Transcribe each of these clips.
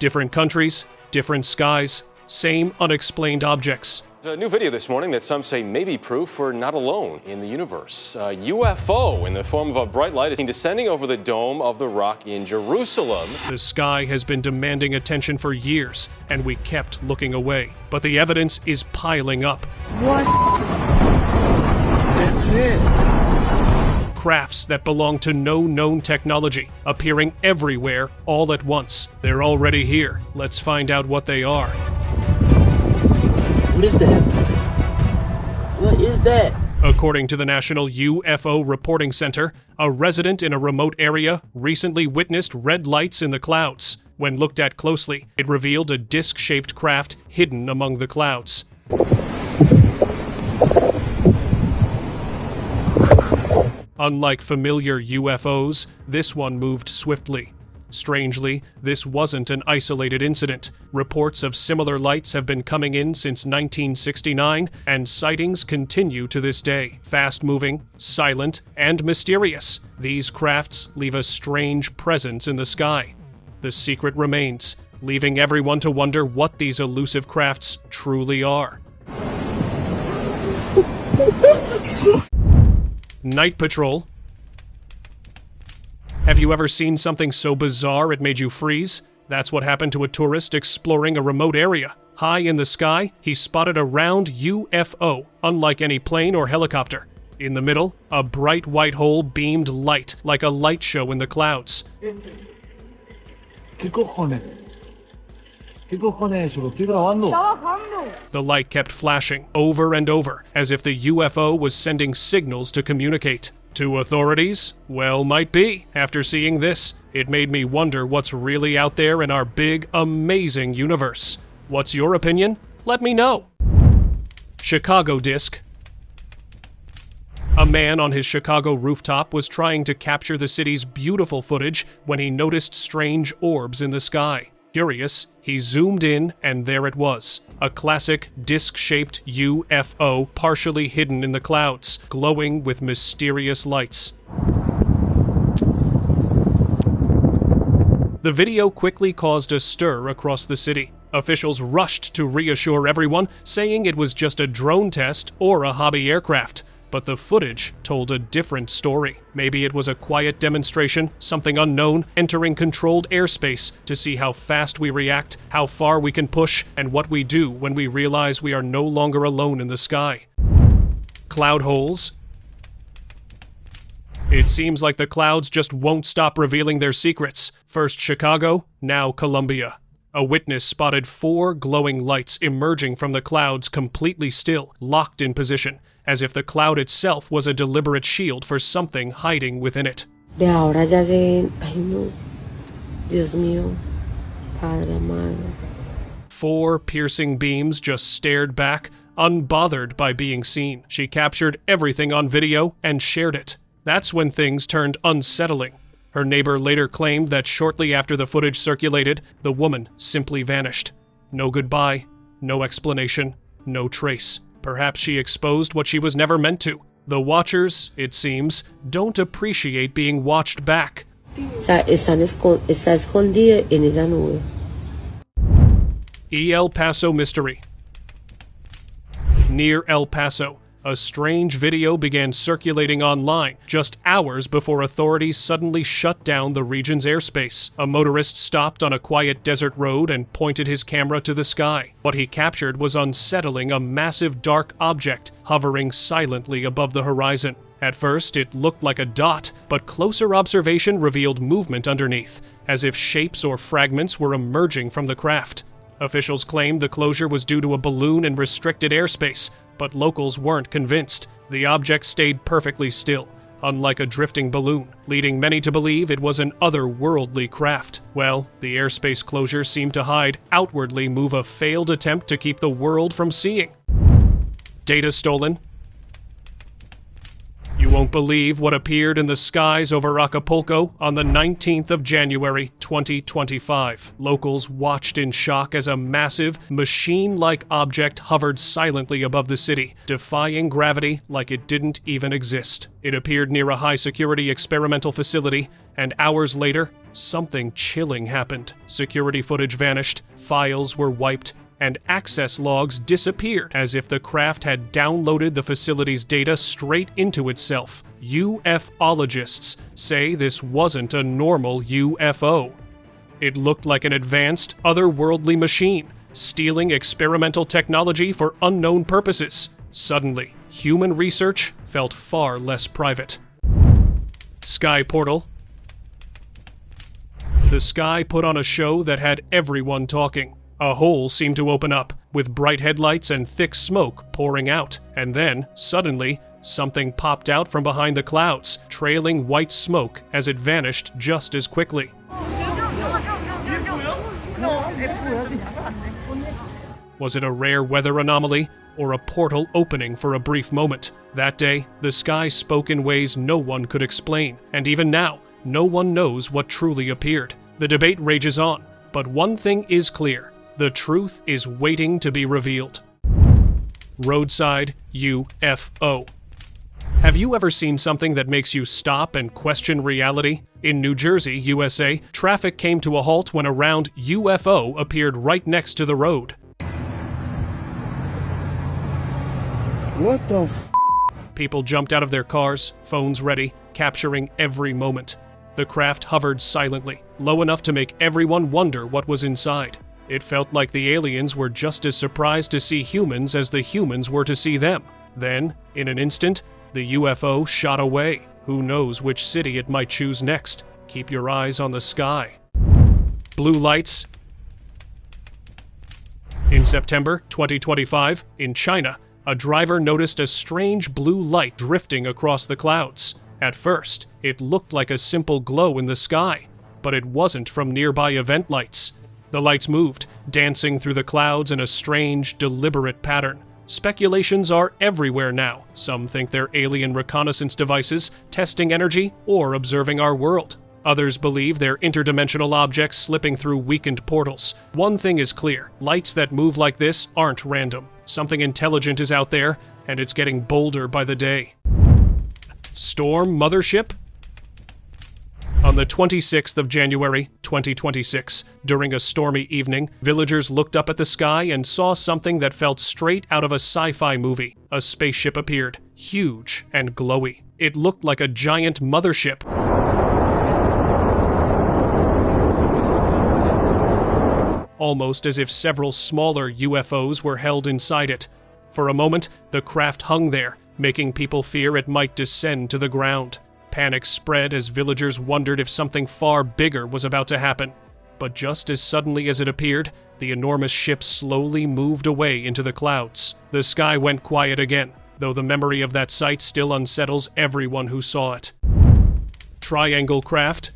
Different countries, different skies, same unexplained objects. A new video this morning that some say may be proof we're not alone in the universe. A UFO in the form of a bright light is seen descending over the Dome of the Rock in Jerusalem. The sky has been demanding attention for years, and we kept looking away. But the evidence is piling up. What? That's it. Crafts that belong to no known technology, appearing everywhere all at once. They're already here. Let's find out what they are. What is that? What is that? According to the National UFO Reporting Center, a resident in a remote area recently witnessed red lights in the clouds. When looked at closely, it revealed a disc-shaped craft hidden among the clouds. Unlike familiar UFOs, this one moved swiftly. Strangely, this wasn't an isolated incident. Reports of similar lights have been coming in since 1969, and sightings continue to this day. Fast-moving, silent, and mysterious, these crafts leave a strange presence in the sky. The secret remains, leaving everyone to wonder what these elusive crafts truly are. Night patrol. Have you ever seen something so bizarre it made you freeze? That's what happened to a tourist exploring a remote area. High in the sky, he spotted a round UFO, unlike any plane or helicopter. In the middle, a bright white hole beamed light, like a light show in the clouds. ¿Qué cojones? ¿Qué cojones es eso? Lo estoy grabando. The light kept flashing over and over, as if the UFO was sending signals to communicate. To authorities? Well, might be. After seeing this, it made me wonder what's really out there in our big, amazing universe. What's your opinion? Let me know. Chicago disc. A man on his Chicago rooftop was trying to capture the city's beautiful footage when he noticed strange orbs in the sky. Curious, he zoomed in, and there it was. A classic disc-shaped UFO partially hidden in the clouds, glowing with mysterious lights. The video quickly caused a stir across the city. Officials rushed to reassure everyone, saying it was just a drone test or a hobby aircraft. But the footage told a different story. Maybe it was a quiet demonstration, something unknown, entering controlled airspace to see how fast we react, how far we can push, and what we do when we realize we are no longer alone in the sky. Cloud holes. It seems like the clouds just won't stop revealing their secrets. First Chicago, now Colombia. A witness spotted 4 glowing lights emerging from the clouds completely still, locked in position, as if the cloud itself was a deliberate shield for something hiding within it. De ahora ya se... Ay no. Dios mío. Padre amado. 4 piercing beams just stared back, unbothered by being seen. She captured everything on video and shared it. That's when things turned unsettling. Her neighbor later claimed that shortly after the footage circulated, the woman simply vanished. No goodbye, no explanation, no trace. Perhaps she exposed what she was never meant to. The watchers, it seems, don't appreciate being watched back. Está escondida en esa nube. El Paso mystery. Near El Paso, a strange video began circulating online just hours before authorities suddenly shut down the region's airspace. A motorist stopped on a quiet desert road and pointed his camera to the sky. What he captured was unsettling, a massive dark object hovering silently above the horizon. At first, it looked like a dot, but closer observation revealed movement underneath, as if shapes or fragments were emerging from the craft. Officials claimed the closure was due to a balloon in restricted airspace, but locals weren't convinced. The object stayed perfectly still, unlike a drifting balloon, leading many to believe it was an otherworldly craft. Well, the airspace closure seemed to hide, outwardly move a failed attempt to keep the world from seeing. Data stolen. You won't believe what appeared in the skies over Acapulco on the 19th of January, 2025. Locals watched in shock as a massive, machine-like object hovered silently above the city, defying gravity like it didn't even exist. It appeared near a high-security experimental facility, and hours later, something chilling happened. Security footage vanished, files were wiped, and access logs disappeared as if the craft had downloaded the facility's data straight into itself. UFOlogists say this wasn't a normal UFO. It looked like an advanced, otherworldly machine, stealing experimental technology for unknown purposes. Suddenly, human research felt far less private. Sky Portal. The sky put on a show that had everyone talking. A hole seemed to open up, with bright headlights and thick smoke pouring out, and then, suddenly, something popped out from behind the clouds, trailing white smoke as it vanished just as quickly. Was it a rare weather anomaly, or a portal opening for a brief moment? That day, the sky spoke in ways no one could explain, and even now, no one knows what truly appeared. The debate rages on, but one thing is clear. The truth is waiting to be revealed. Roadside UFO. Have you ever seen something that makes you stop and question reality? In New Jersey, USA, traffic came to a halt when a round UFO appeared right next to the road. What the f? People jumped out of their cars, phones ready, capturing every moment. The craft hovered silently, low enough to make everyone wonder what was inside. It felt like the aliens were just as surprised to see humans as the humans were to see them. Then, in an instant, the UFO shot away. Who knows which city it might choose next? Keep your eyes on the sky. Blue lights. In September 2025, in China, a driver noticed a strange blue light drifting across the clouds. At first, it looked like a simple glow in the sky, but it wasn't from nearby event lights. The lights moved, dancing through the clouds in a strange, deliberate pattern. Speculations are everywhere now. Some think they're alien reconnaissance devices, testing energy, or observing our world. Others believe they're interdimensional objects slipping through weakened portals. One thing is clear, lights that move like this aren't random. Something intelligent is out there, and it's getting bolder by the day. Storm mothership? On the 26th of January, 2026, during a stormy evening, villagers looked up at the sky and saw something that felt straight out of a sci-fi movie. A spaceship appeared, huge and glowy. It looked like a giant mothership. Almost as if several smaller UFOs were held inside it. For a moment, the craft hung there, making people fear it might descend to the ground. Panic spread as villagers wondered if something far bigger was about to happen. But just as suddenly as it appeared, the enormous ship slowly moved away into the clouds. The sky went quiet again, though the memory of that sight still unsettles everyone who saw it. Triangle craft.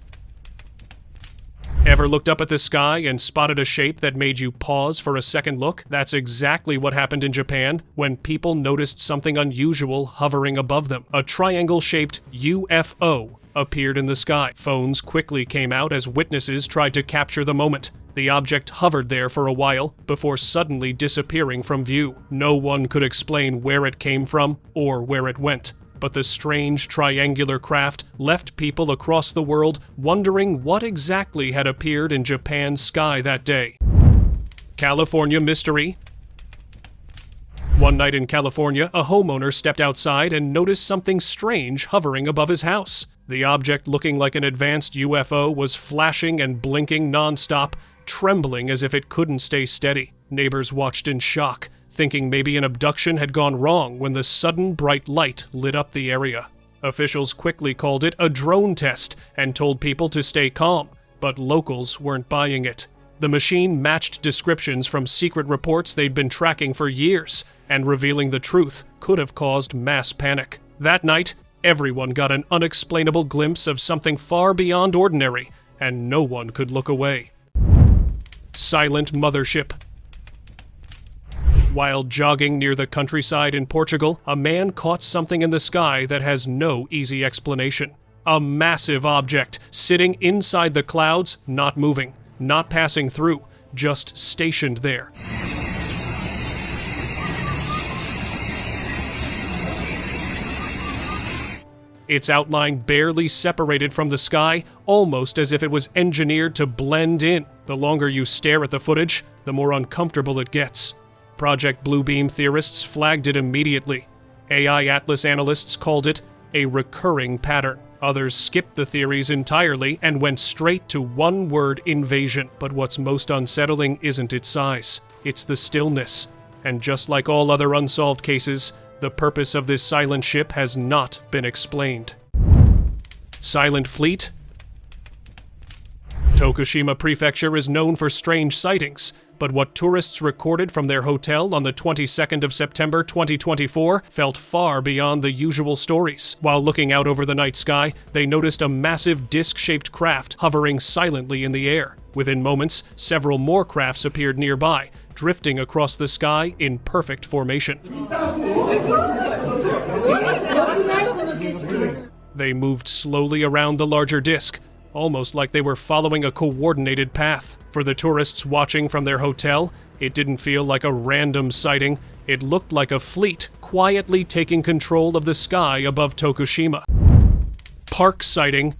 Ever looked up at the sky and spotted a shape that made you pause for a second look? That's exactly what happened in Japan when people noticed something unusual hovering above them. A triangle-shaped UFO appeared in the sky. Phones quickly came out as witnesses tried to capture the moment. The object hovered there for a while before suddenly disappearing from view. No one could explain where it came from or where it went. But the strange triangular craft left people across the world wondering what exactly had appeared in Japan's sky that day. California mystery. One night in California, a homeowner stepped outside and noticed something strange hovering above his house. The object, looking like an advanced UFO, was flashing and blinking nonstop, trembling as if it couldn't stay steady. Neighbors watched in shock, thinking maybe an abduction had gone wrong when the sudden bright light lit up the area. Officials quickly called it a drone test and told people to stay calm, but locals weren't buying it. The machine matched descriptions from secret reports they'd been tracking for years, and revealing the truth could have caused mass panic. That night, everyone got an unexplainable glimpse of something far beyond ordinary, and no one could look away. Silent mothership. While jogging near the countryside in Portugal, a man caught something in the sky that has no easy explanation. A massive object sitting inside the clouds, not moving, not passing through, just stationed there. Its outline barely separated from the sky, almost as if it was engineered to blend in. The longer you stare at the footage, the more uncomfortable it gets. Project Bluebeam theorists flagged it immediately. AI Atlas analysts called it a recurring pattern. Others skipped the theories entirely and went straight to one-word invasion. But what's most unsettling isn't its size, it's the stillness. And just like all other unsolved cases, the purpose of this silent ship has not been explained. Silent Fleet? Tokushima Prefecture is known for strange sightings, but what tourists recorded from their hotel on the 22nd of September 2024 felt far beyond the usual stories. While looking out over the night sky, they noticed a massive disc-shaped craft hovering silently in the air. Within moments, several more crafts appeared nearby, drifting across the sky in perfect formation. They moved slowly around the larger disc, almost like they were following a coordinated path. For the tourists watching from their hotel, it didn't feel like a random sighting. It looked like a fleet quietly taking control of the sky above Tokushima. Park sighting.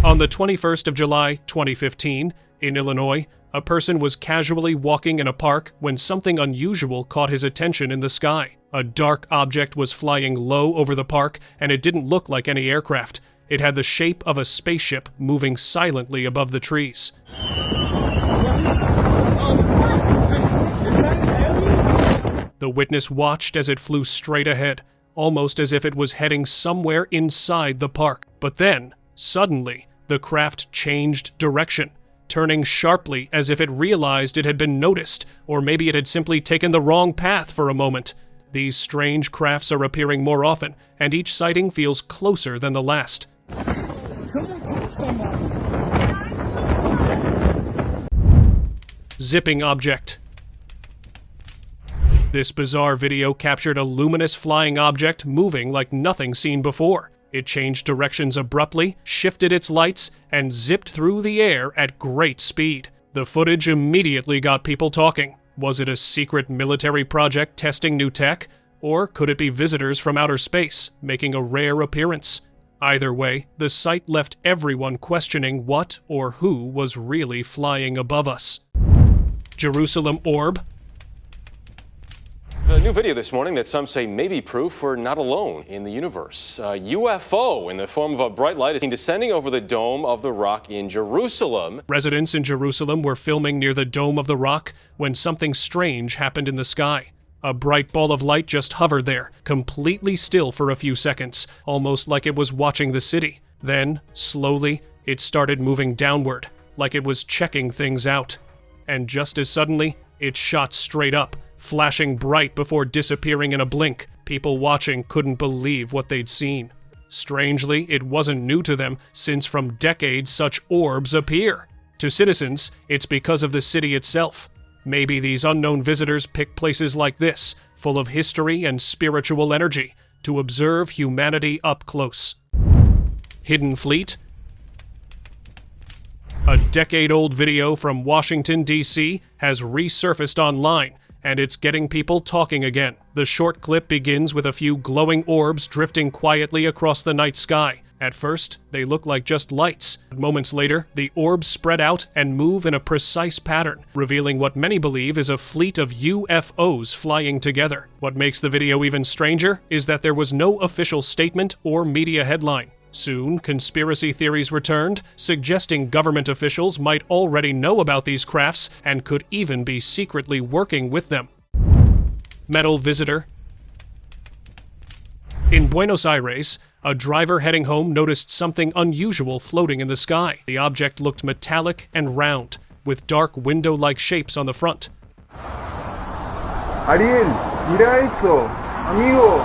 On the 21st of July, 2015, in Illinois, a person was casually walking in a park when something unusual caught his attention in the sky. A dark object was flying low over the park, and it didn't look like any aircraft. It had the shape of a spaceship moving silently above the trees. The witness watched as it flew straight ahead, almost as if it was heading somewhere inside the park. But then, suddenly, the craft changed direction, turning sharply as if it realized it had been noticed, or maybe it had simply taken the wrong path for a moment. These strange crafts are appearing more often, and each sighting feels closer than the last. Zipping object. This bizarre video captured a luminous flying object moving like nothing seen before. It changed directions abruptly, shifted its lights, and zipped through the air at great speed. The footage immediately got people talking. Was it a secret military project testing new tech? Or could it be visitors from outer space making a rare appearance? Either way, the sight left everyone questioning what or who was really flying above us. Jerusalem orb. A new video this morning that some say may be proof we're not alone in the universe. A UFO in the form of a bright light is seen descending over the Dome of the Rock in Jerusalem. Residents in Jerusalem were filming near the Dome of the Rock when something strange happened in the sky. A bright ball of light just hovered there, completely still for a few seconds, almost like it was watching the city. Then, slowly, it started moving downward, like it was checking things out. And just as suddenly, it shot straight up, flashing bright before disappearing in a blink. People watching couldn't believe what they'd seen. Strangely, it wasn't new to them, since from decades such orbs appear. To citizens, it's because of the city itself. Maybe these unknown visitors pick places like this, full of history and spiritual energy, to observe humanity up close. Hidden Fleet. A decade-old video from Washington, D.C. has resurfaced online, and it's getting people talking again. The short clip begins with a few glowing orbs drifting quietly across the night sky. At first, they look like just lights. Moments later, the orbs spread out and move in a precise pattern, revealing what many believe is a fleet of UFOs flying together. What makes the video even stranger is that there was no official statement or media headline. Soon, conspiracy theories returned, suggesting government officials might already know about these crafts and could even be secretly working with them. Metal visitor. In Buenos Aires, a driver heading home noticed something unusual floating in the sky. The object looked metallic and round, with dark window-like shapes on the front. Ariel, mira eso. Amigo,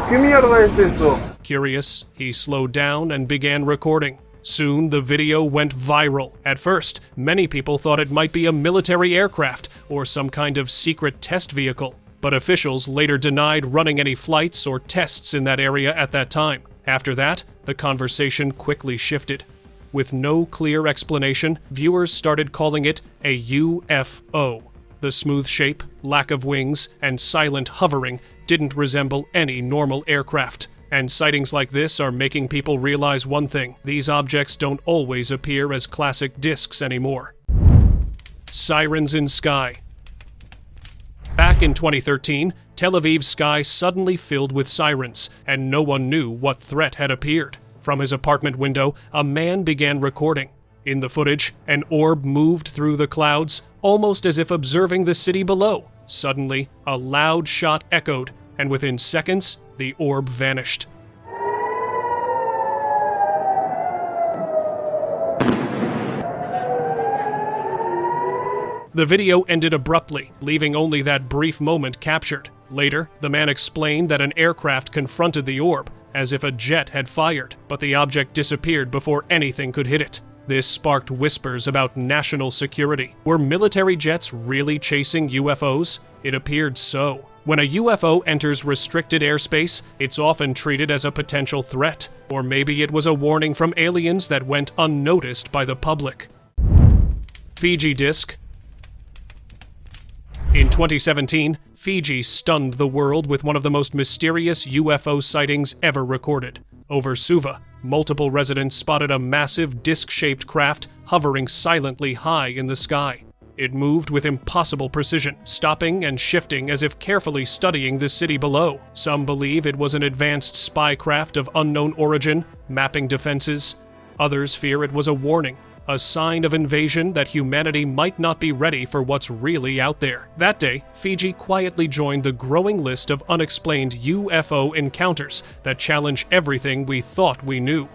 ¿qué mierda es eso? Curious, he slowed down and began recording. Soon, the video went viral. At first, many people thought it might be a military aircraft or some kind of secret test vehicle, but officials later denied running any flights or tests in that area at that time. After that, the conversation quickly shifted. With no clear explanation, viewers started calling it a UFO. The smooth shape, lack of wings, and silent hovering didn't resemble any normal aircraft. And sightings like this are making people realize one thing: these objects don't always appear as classic discs anymore. Sirens in sky. Back in 2013, Tel Aviv's sky suddenly filled with sirens, and no one knew what threat had appeared. From his apartment window, a man began recording. In the footage, an orb moved through the clouds, almost as if observing the city below. Suddenly, a loud shot echoed, and within seconds, the orb vanished. The video ended abruptly, leaving only that brief moment captured. Later, the man explained that an aircraft confronted the orb, as if a jet had fired, but the object disappeared before anything could hit it. This sparked whispers about national security. Were military jets really chasing UFOs? It appeared so. When a UFO enters restricted airspace, it's often treated as a potential threat. Or maybe it was a warning from aliens that went unnoticed by the public. Fiji disc. In 2017, Fiji stunned the world with one of the most mysterious UFO sightings ever recorded. Over Suva, multiple residents spotted a massive disc-shaped craft hovering silently high in the sky. It moved with impossible precision, stopping and shifting as if carefully studying the city below. Some believe it was an advanced spy craft of unknown origin, mapping defenses. Others fear it was a warning, a sign of invasion that humanity might not be ready for what's really out there. That day, Fiji quietly joined the growing list of unexplained UFO encounters that challenge everything we thought we knew.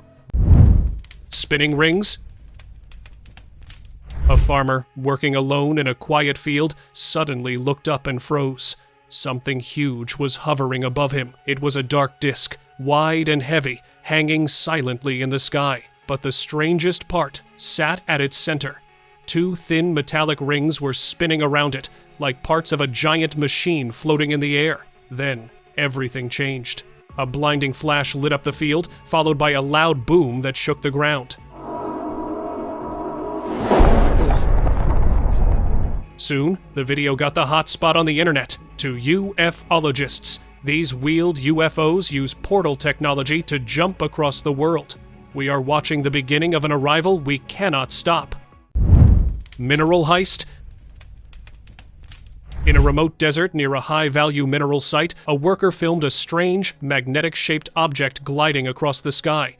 Spinning rings. A farmer, working alone in a quiet field, suddenly looked up and froze. Something huge was hovering above him. It was a dark disk, wide and heavy, hanging silently in the sky. But the strangest part sat at its center. Two thin metallic rings were spinning around it, like parts of a giant machine floating in the air. Then, everything changed. A blinding flash lit up the field, followed by a loud boom that shook the ground. Soon, the video got the hot spot on the internet. To UFOlogists, these wheeled UFOs use portal technology to jump across the world. We are watching the beginning of an arrival we cannot stop. Mineral heist. In a remote desert near a high-value mineral site, a worker filmed a strange, magnetic-shaped object gliding across the sky.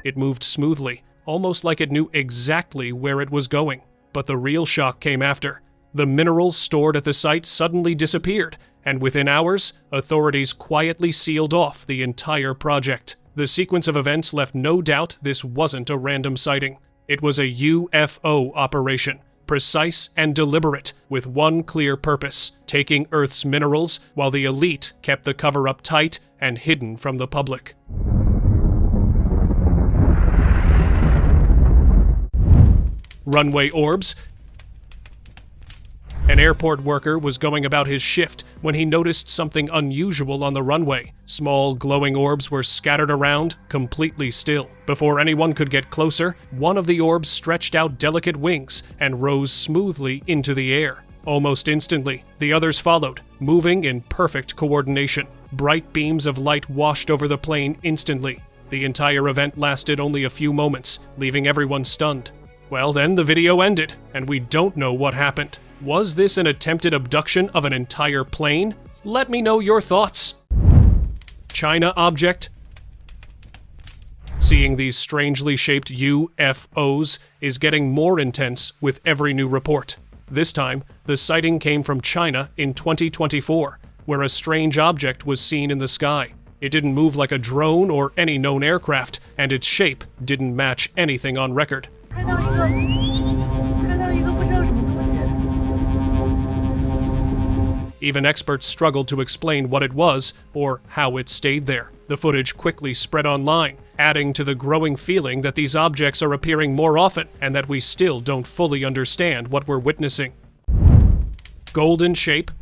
It moved smoothly, almost like it knew exactly where it was going. But the real shock came after. The minerals stored at the site suddenly disappeared, and within hours, authorities quietly sealed off the entire project. The sequence of events left no doubt this wasn't a random sighting. It was a UFO operation, precise and deliberate, with one clear purpose: taking Earth's minerals while the elite kept the cover-up tight and hidden from the public. Runway orbs. An airport worker was going about his shift when he noticed something unusual on the runway. Small, glowing orbs were scattered around, completely still. Before anyone could get closer, one of the orbs stretched out delicate wings and rose smoothly into the air. Almost instantly, the others followed, moving in perfect coordination. Bright beams of light washed over the plane instantly. The entire event lasted only a few moments, leaving everyone stunned. Well, then the video ended, and we don't know what happened. Was this an attempted abduction of an entire plane? Let me know your thoughts. China object. Seeing these strangely shaped UFOs is getting more intense with every new report. This time, the sighting came from China in 2024, where a strange object was seen in the sky. It didn't move like a drone or any known aircraft, and its shape didn't match anything on record. Even experts struggled to explain what it was or how it stayed there. The footage quickly spread online, adding to the growing feeling that these objects are appearing more often and that we still don't fully understand what we're witnessing. Golden shape.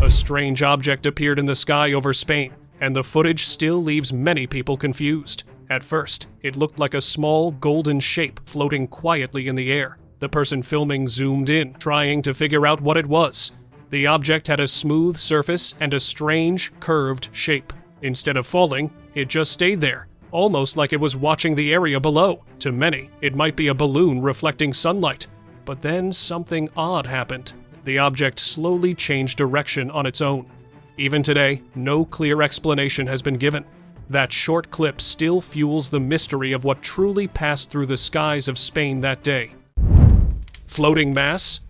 A strange object appeared in the sky over Spain, and the footage still leaves many people confused. At first, it looked like a small golden shape floating quietly in the air. The person filming zoomed in, trying to figure out what it was. The object had a smooth surface and a strange, curved shape. Instead of falling, it just stayed there, almost like it was watching the area below. To many, it might be a balloon reflecting sunlight. But then something odd happened. The object slowly changed direction on its own. Even today, no clear explanation has been given. That short clip still fuels the mystery of what truly passed through the skies of Spain that day. Floating mass.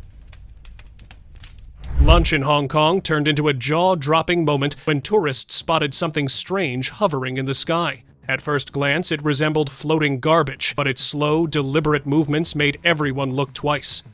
Lunch in Hong Kong turned into a jaw-dropping moment when tourists spotted something strange hovering in the sky. At first glance, it resembled floating garbage, but its slow, deliberate movements made everyone look twice.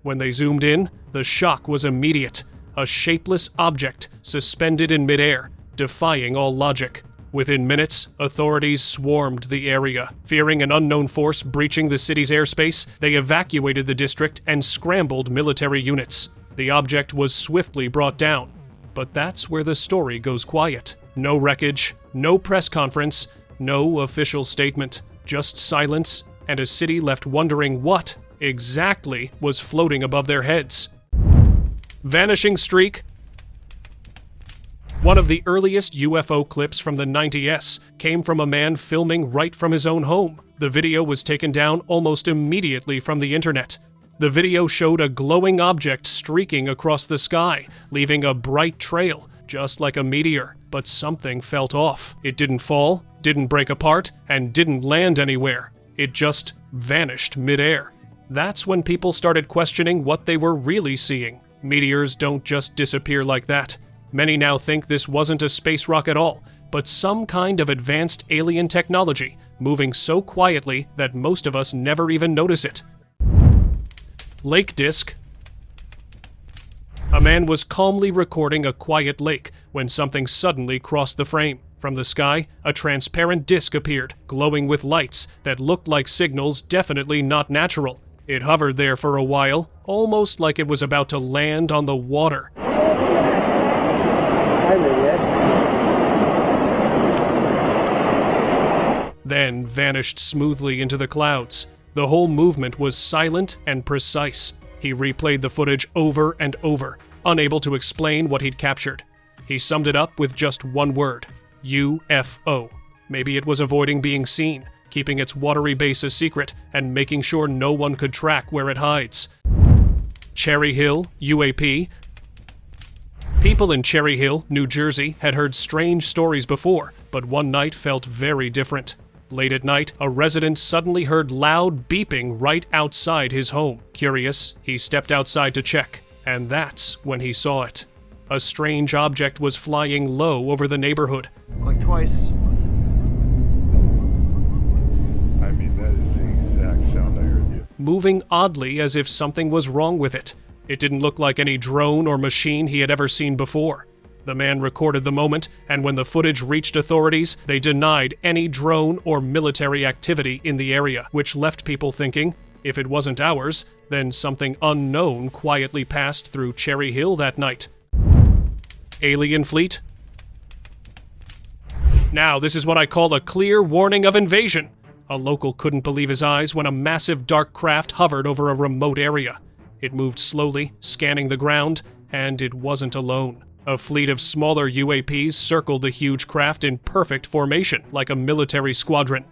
When they zoomed in, the shock was immediate. A shapeless object suspended in midair, defying all logic. Within minutes, authorities swarmed the area. Fearing an unknown force breaching the city's airspace, they evacuated the district and scrambled military units. The object was swiftly brought down. But that's where the story goes quiet. No wreckage, no press conference, no official statement. Just silence and a city left wondering what exactly was floating above their heads. Vanishing streak. One of the earliest UFO clips from the 90s came from a man filming right from his own home. The video was taken down almost immediately from the internet. The video showed a glowing object streaking across the sky, leaving a bright trail, just like a meteor. But something felt off. It didn't fall, didn't break apart, and didn't land anywhere. It just vanished midair. That's when people started questioning what they were really seeing. Meteors don't just disappear like that. Many now think this wasn't a space rock at all, but some kind of advanced alien technology, moving so quietly that most of us never even notice it. Lake disc. A man was calmly recording a quiet lake when something suddenly crossed the frame. From the sky, a transparent disc appeared, glowing with lights that looked like signals definitely not natural. It hovered there for a while, almost like it was about to land on the water. Then vanished smoothly into the clouds. The whole movement was silent and precise. He replayed the footage over and over, unable to explain what he'd captured. He summed it up with just one word: UFO. Maybe it was avoiding being seen, keeping its watery base a secret, and making sure no one could track where it hides. Cherry Hill UAP. People in Cherry Hill, New Jersey, had heard strange stories before, but one night felt very different. Late at night, a resident suddenly heard loud beeping right outside his home. Curious, he stepped outside to check, and that's when he saw it. A strange object was flying low over the neighborhood. Like twice. I mean, that is the exact sound I heard you. Moving oddly as if something was wrong with it. It didn't look like any drone or machine he had ever seen before. The man recorded the moment, and when the footage reached authorities, they denied any drone or military activity in the area, which left people thinking, if it wasn't ours, then something unknown quietly passed through Cherry Hill that night. Alien fleet? Now, this is what I call a clear warning of invasion. A local couldn't believe his eyes when a massive dark craft hovered over a remote area. It moved slowly, scanning the ground, and it wasn't alone. A fleet of smaller UAPs circled the huge craft in perfect formation, like a military squadron.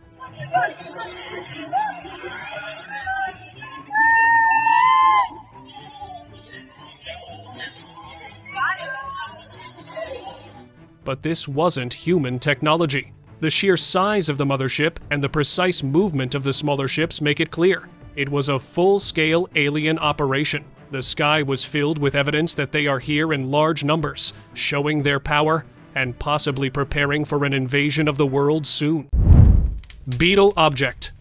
But this wasn't human technology. The sheer size of the mothership and the precise movement of the smaller ships make it clear. It was a full-scale alien operation. The sky was filled with evidence that they are here in large numbers, showing their power and possibly preparing for an invasion of the world soon. Beetle object.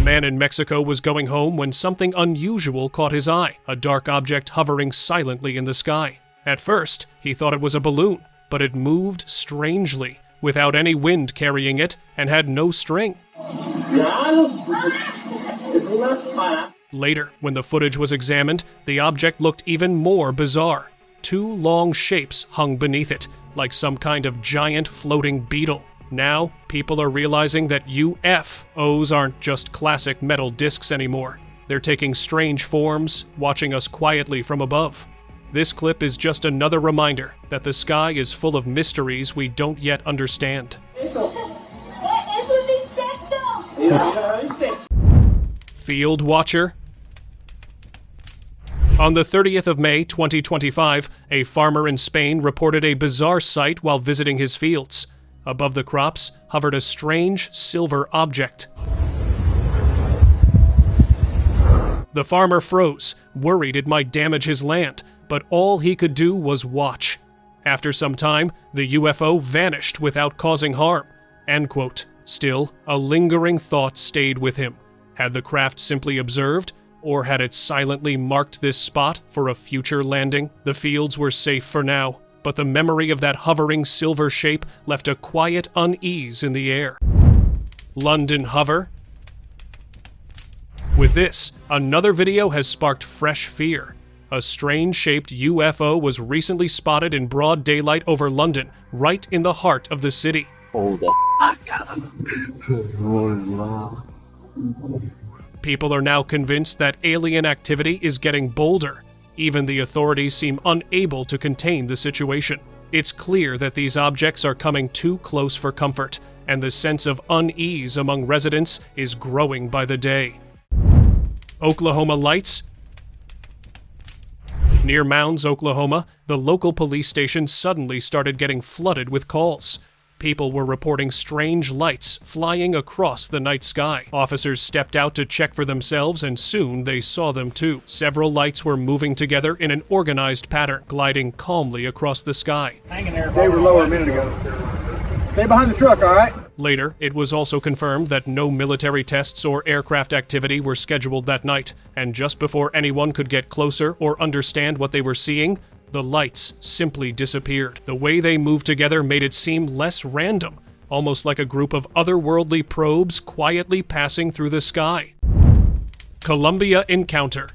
man in Mexico was going home when something unusual caught his eye, a dark object hovering silently in the sky. At first, he thought it was a balloon, but it moved strangely, without any wind carrying it, and had no string. Later, when the footage was examined, the object looked even more bizarre. Two long shapes hung beneath it, like some kind of giant floating beetle. Now, people are realizing that UFOs aren't just classic metal discs anymore. They're taking strange forms, watching us quietly from above. This clip is just another reminder that the sky is full of mysteries we don't yet understand. Field watcher. On the 30th of May, 2025, a farmer in Spain reported a bizarre sight while visiting his fields. Above the crops hovered a strange silver object. The farmer froze, worried it might damage his land, but all he could do was watch. After some time, the UFO vanished without causing harm. End quote. Still, a lingering thought stayed with him. Had the craft simply observed, or had it silently marked this spot for a future landing? The fields were safe for now, but the memory of that hovering silver shape left a quiet unease in the air. London hover. With this, another video has sparked fresh fear. A strange-shaped UFO was recently spotted in broad daylight over London, right in the heart of the city. Hold the What is love? People are now convinced that alien activity is getting bolder. Even the authorities seem unable to contain the situation. It's clear that these objects are coming too close for comfort, and the sense of unease among residents is growing by the day. Oklahoma lights. Near Mounds, Oklahoma, the local police station suddenly started getting flooded with calls. People were reporting strange lights flying across the night sky. Officers stepped out to check for themselves, and soon they saw them too. Several lights were moving together in an organized pattern, gliding calmly across the sky. They were lower a minute ago. Stay behind the truck, all right? Later, it was also confirmed that no military tests or aircraft activity were scheduled that night, and just before anyone could get closer or understand what they were seeing, the lights simply disappeared. The way they moved together made it seem less random, almost like a group of otherworldly probes quietly passing through the sky. Colombia encounter.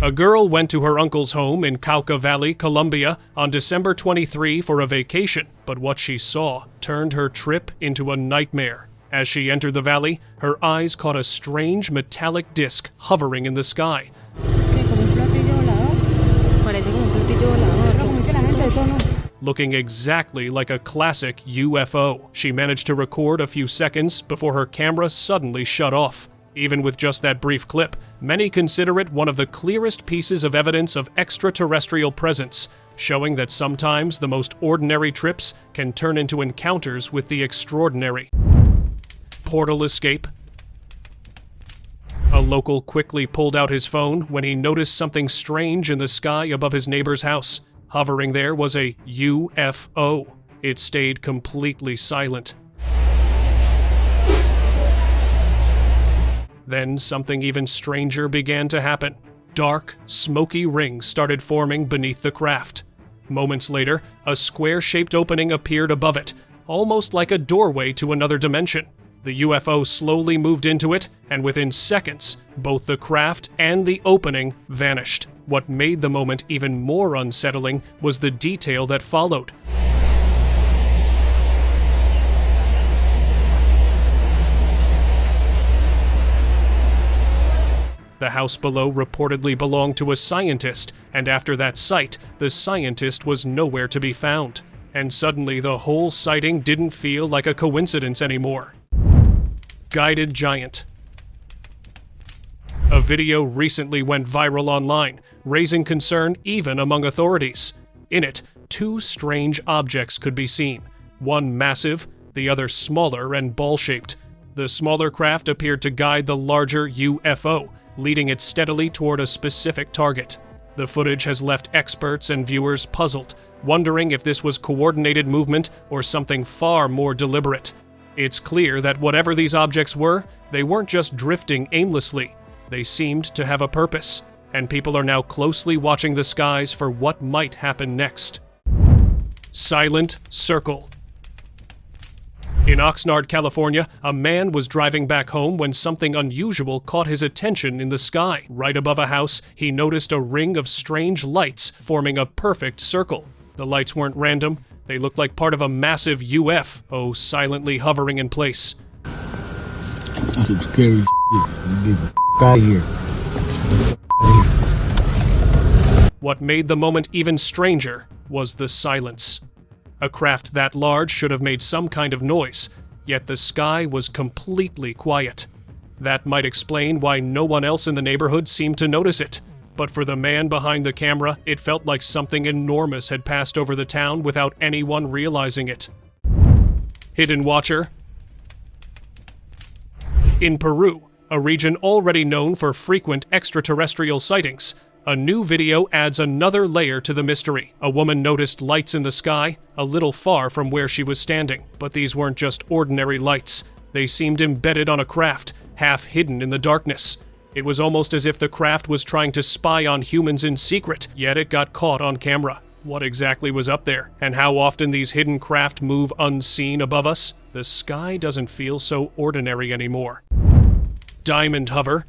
A girl went to her uncle's home in Cauca Valley, Colombia, on December 23 for a vacation, but what she saw turned her trip into a nightmare. As she entered the valley, her eyes caught a strange metallic disc hovering in the sky. Looking exactly like a classic UFO. She managed to record a few seconds before her camera suddenly shut off. Even with just that brief clip, many consider it one of the clearest pieces of evidence of extraterrestrial presence, showing that sometimes the most ordinary trips can turn into encounters with the extraordinary. Portal escape. A local quickly pulled out his phone when he noticed something strange in the sky above his neighbor's house. Hovering there was a UFO. It stayed completely silent. Then something even stranger began to happen. Dark, smoky rings started forming beneath the craft. Moments later, a square-shaped opening appeared above it, almost like a doorway to another dimension. The UFO slowly moved into it, and within seconds, both the craft and the opening vanished. What made the moment even more unsettling was the detail that followed. The house below reportedly belonged to a scientist, and after that sight, the scientist was nowhere to be found. And suddenly the whole sighting didn't feel like a coincidence anymore. Guided giant. A video recently went viral online, raising concern even among authorities. In it, two strange objects could be seen, one massive, the other smaller and ball-shaped. The smaller craft appeared to guide the larger UFO, leading it steadily toward a specific target. The footage has left experts and viewers puzzled, wondering if this was coordinated movement or something far more deliberate. It's clear that whatever these objects were, they weren't just drifting aimlessly. They seemed to have a purpose, and people are now closely watching the skies for what might happen next. Silent Circle. In Oxnard, California, a man was driving back home when something unusual caught his attention in the sky. Right above a house, he noticed a ring of strange lights forming a perfect circle. The lights weren't random. They looked like part of a massive UFO silently hovering in place. Some scary shit. Get the out of here. What made the moment even stranger was the silence. A craft that large should have made some kind of noise, yet the sky was completely quiet. That might explain why no one else in the neighborhood seemed to notice it. But for the man behind the camera, it felt like something enormous had passed over the town without anyone realizing it. Hidden Watcher. In Peru, a region already known for frequent extraterrestrial sightings, a new video adds another layer to the mystery. A woman noticed lights in the sky a little far from where she was standing, but these weren't just ordinary lights. They seemed embedded on a craft, half hidden in the darkness. It was almost as if the craft was trying to spy on humans in secret, yet it got caught on camera. What exactly was up there, and how often these hidden craft move unseen above us? The sky doesn't feel so ordinary anymore. Diamond Hover.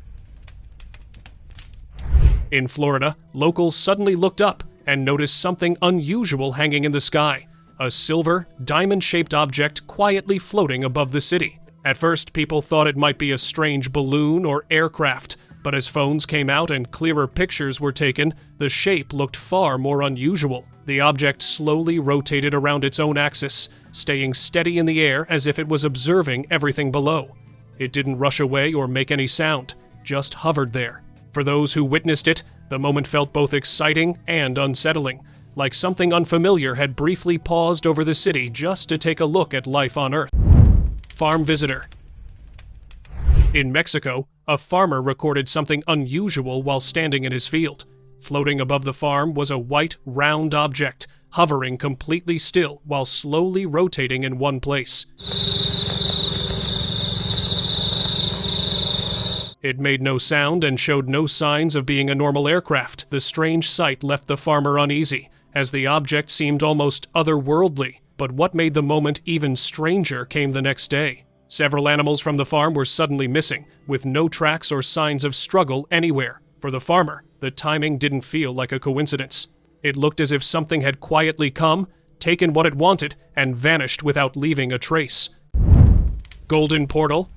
In Florida, locals suddenly looked up and noticed something unusual hanging in the sky. A silver, diamond-shaped object quietly floating above the city. At first, people thought it might be a strange balloon or aircraft, but as phones came out and clearer pictures were taken, the shape looked far more unusual. The object slowly rotated around its own axis, staying steady in the air as if it was observing everything below. It didn't rush away or make any sound, just hovered there. For those who witnessed it, the moment felt both exciting and unsettling, like something unfamiliar had briefly paused over the city just to take a look at life on Earth. Farm Visitor. In Mexico, a farmer recorded something unusual while standing in his field. Floating above the farm was a white, round object, hovering completely still while slowly rotating in one place. It made no sound and showed no signs of being a normal aircraft. The strange sight left the farmer uneasy, as the object seemed almost otherworldly. But what made the moment even stranger came the next day. Several animals from the farm were suddenly missing, with no tracks or signs of struggle anywhere. For the farmer, the timing didn't feel like a coincidence. It looked as if something had quietly come, taken what it wanted, and vanished without leaving a trace. Golden Portal.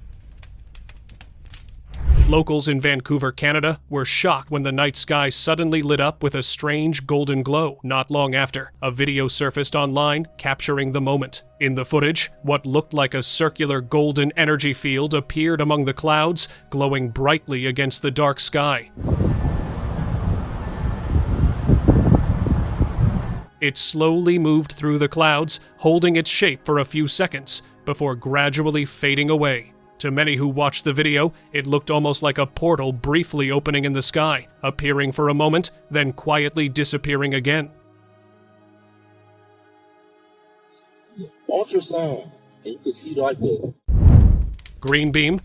Locals in Vancouver, Canada, were shocked when the night sky suddenly lit up with a strange golden glow. Not long after, a video surfaced online capturing the moment. In the footage, what looked like a circular golden energy field appeared among the clouds, glowing brightly against the dark sky. It slowly moved through the clouds, holding its shape for a few seconds, before gradually fading away. To many who watched the video, it looked almost like a portal briefly opening in the sky, appearing for a moment, then quietly disappearing again. Ultrasound, and you can see like the Green beam.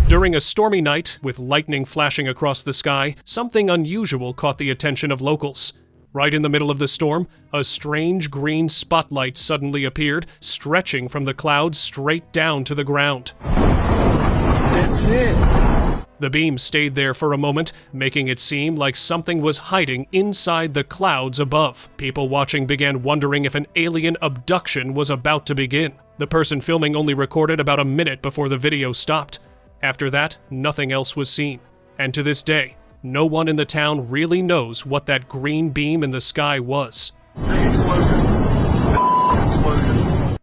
During a stormy night, with lightning flashing across the sky, something unusual caught the attention of locals. Right in the middle of the storm, a strange green spotlight suddenly appeared, stretching from the clouds straight down to the ground. That's it. The beam stayed there for a moment, making it seem like something was hiding inside the clouds above. People watching began wondering if an alien abduction was about to begin. The person filming only recorded about a minute before the video stopped. After that, nothing else was seen. And to this day, no one in the town really knows what that green beam in the sky was. Big explosion.